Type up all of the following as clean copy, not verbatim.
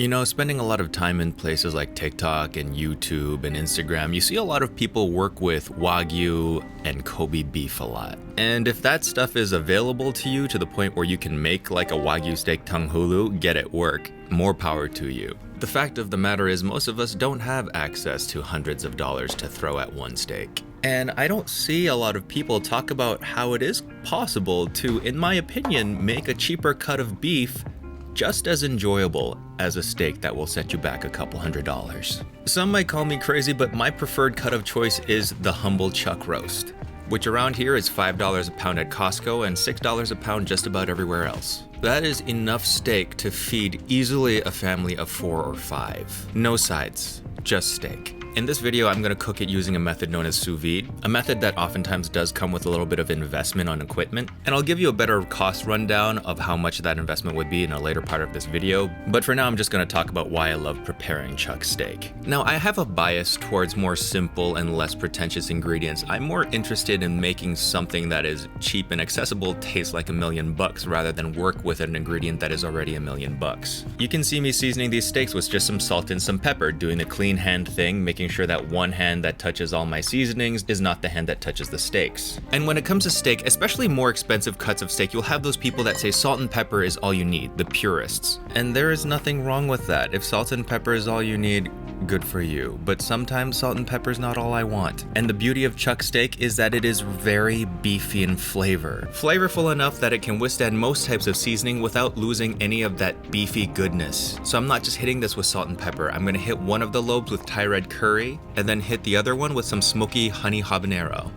You know, spending a lot of time in places like TikTok and YouTube and Instagram, you see a lot of people work with wagyu and Kobe beef a lot. And if that stuff is available to you to the point where you can make like a wagyu steak tanghulu, get it work. More power to you. The fact of the matter is most of us don't have access to hundreds of dollars to throw at one steak. And I don't see a lot of people talk about how it is possible to, in my opinion, make a cheaper cut of beef just as enjoyable as a steak that will set you back a couple $100s. Some might call me crazy, but my preferred cut of choice is the humble chuck roast, which around here is $5 a pound at Costco and $6 a pound just about everywhere else. That is enough steak to feed easily a family of 4 or 5. No sides, just steak. In this video, I'm going to cook it using a method known as sous vide, a method that oftentimes does come with a little bit of investment on equipment, and I'll give you a better cost rundown of how much that investment would be in a later part of this video, but for now I'm just going to talk about why I love preparing chuck steak. Now, I have a bias towards more simple and less pretentious ingredients. I'm more interested in making something that is cheap and accessible taste like $1 million rather than work with an ingredient that is already $1 million. You can see me seasoning these steaks with just some salt and some pepper, doing the clean hand thing, making sure that one hand that touches all my seasonings is not the hand that touches the steaks. And when it comes to steak, especially more expensive cuts of steak, you'll have those people that say salt and pepper is all you need, the purists. And there is nothing wrong with that. If salt and pepper is all you need, good for you. But sometimes salt and pepper is not all I want. And the beauty of chuck steak is that it is very beefy in flavor. Flavorful enough that it can withstand most types of seasoning without losing any of that beefy goodness. So I'm not just hitting this with salt and pepper. I'm gonna hit one of the lobes with Thai red curry and then hit the other one with some smoky honey habanero.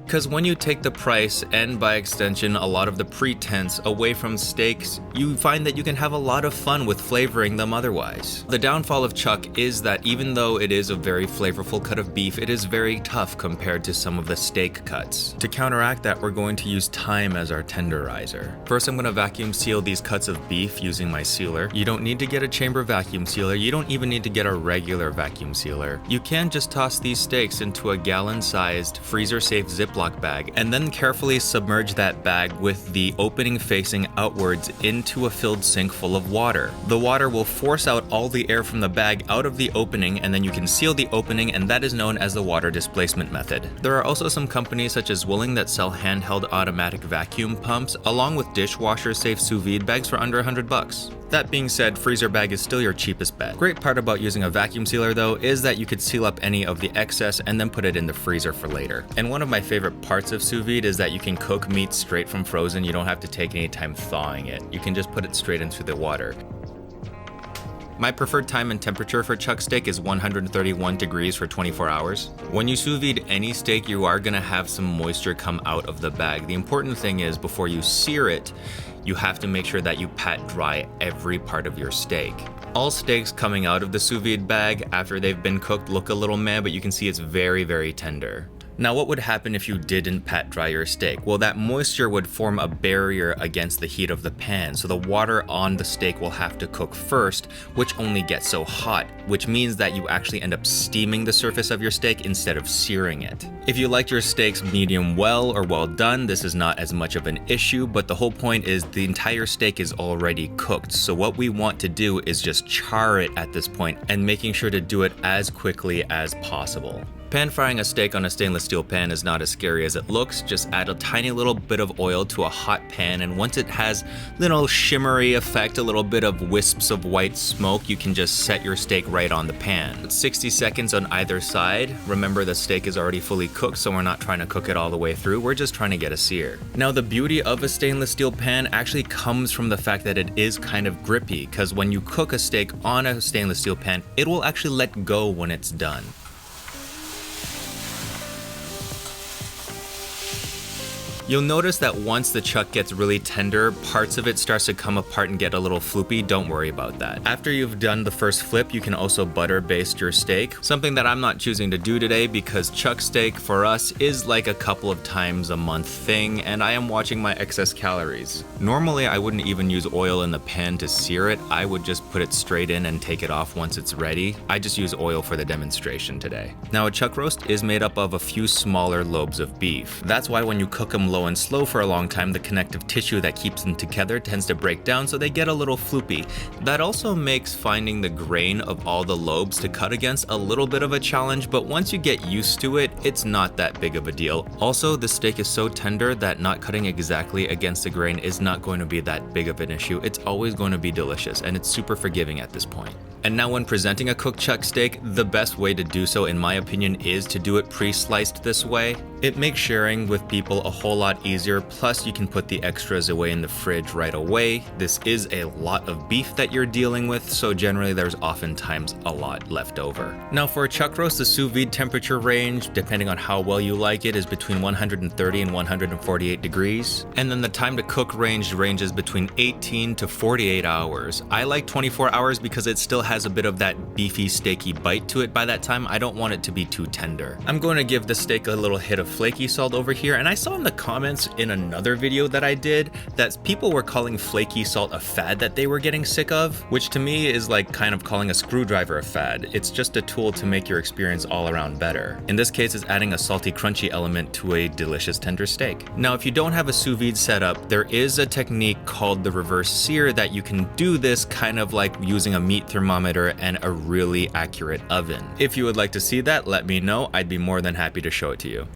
Because when you take the price, and by extension a lot of the pretense, away from steaks, you find that you can have a lot of fun with flavoring them otherwise. The downfall of chuck is that even though it is a very flavorful cut of beef, it is very tough compared to some of the steak cuts. To counteract that, we're going to use thyme as our tenderizer. First, I'm going to vacuum seal these cuts of beef using my sealer. You don't need to get a chamber vacuum sealer. You don't even need to get a regular vacuum sealer. You can just toss these steaks into a gallon-sized, freezer-safe Ziplock bag and then carefully submerge that bag with the opening facing outwards into a filled sink full of water. The water will force out all the air from the bag out of the opening, and then you can seal the opening, and that is known as the water displacement method. There are also some companies such as Willing that sell handheld automatic vacuum pumps along with dishwasher safe sous vide bags for under $100. That being said, freezer bag is still your cheapest bet. Great part about using a vacuum sealer though is that you could seal up any of the excess and then put it in the freezer for later. And one of my favorite parts of sous vide is that you can cook meat straight from frozen. You don't have to take any time thawing it. You can just put it straight into the water. My preferred time and temperature for chuck steak is 131 degrees for 24 hours. When you sous vide any steak, you are gonna have some moisture come out of the bag. The important thing is before you sear it, you have to make sure that you pat dry every part of your steak. All steaks coming out of the sous vide bag after they've been cooked look a little meh, but you can see it's very, very tender. Now, what would happen if you didn't pat dry your steak? Well, that moisture would form a barrier against the heat of the pan, so the water on the steak will have to cook first, which only gets so hot, which means that you actually end up steaming the surface of your steak instead of searing it. If you like your steaks medium well or well done, this is not as much of an issue, but the whole point is the entire steak is already cooked, so what we want to do is just char it at this point and making sure to do it as quickly as possible. Pan frying a steak on a stainless steel pan is not as scary as it looks. Just add a tiny little bit of oil to a hot pan, and once it has little shimmery effect, a little bit of wisps of white smoke, you can just set your steak right on the pan. 60 seconds on either side. Remember, the steak is already fully cooked, so we're not trying to cook it all the way through. We're just trying to get a sear. Now, the beauty of a stainless steel pan actually comes from the fact that it is kind of grippy, because when you cook a steak on a stainless steel pan, it will actually let go when it's done. You'll notice that once the chuck gets really tender, parts of it starts to come apart and get a little floopy. Don't worry about that. After you've done the first flip, you can also butter baste your steak. Something that I'm not choosing to do today because chuck steak for us is like a couple of times a month thing, and I am watching my excess calories. Normally, I wouldn't even use oil in the pan to sear it. I would just put it straight in and take it off once it's ready. I just use oil for the demonstration today. Now, a chuck roast is made up of a few smaller lobes of beef. That's why when you cook them low and slow for a long time, the connective tissue that keeps them together tends to break down, so they get a little floopy. That also makes finding the grain of all the lobes to cut against a little bit of a challenge, but once you get used to it, it's not that big of a deal. Also, the steak is so tender that not cutting exactly against the grain is not going to be that big of an issue. It's always going to be delicious, and it's super forgiving at this point. And now when presenting a cooked chuck steak, the best way to do so, in my opinion, is to do it pre-sliced this way. It makes sharing with people a whole lot easier, plus you can put the extras away in the fridge right away. This is a lot of beef that you're dealing with, so generally there's oftentimes a lot left over. Now for a chuck roast, the sous vide temperature range, depending on how well you like it, is between 130 and 148 degrees. And then the time to cook ranges between 18 to 48 hours. I like 24 hours because it still has a bit of that beefy, steaky bite to it by that time. I don't want it to be too tender. I'm going to give the steak a little hit of flaky salt over here, and I saw in the comments in another video that I did that people were calling flaky salt a fad that they were getting sick of, which to me is like kind of calling a screwdriver a fad. It's just a tool to make your experience all around better. In this case, it's adding a salty, crunchy element to a delicious tender steak. Now, if you don't have a sous vide setup, there is a technique called the reverse sear that you can do this kind of like using a meat thermometer and a really accurate oven. If you would like to see that, let me know. I'd be more than happy to show it to you.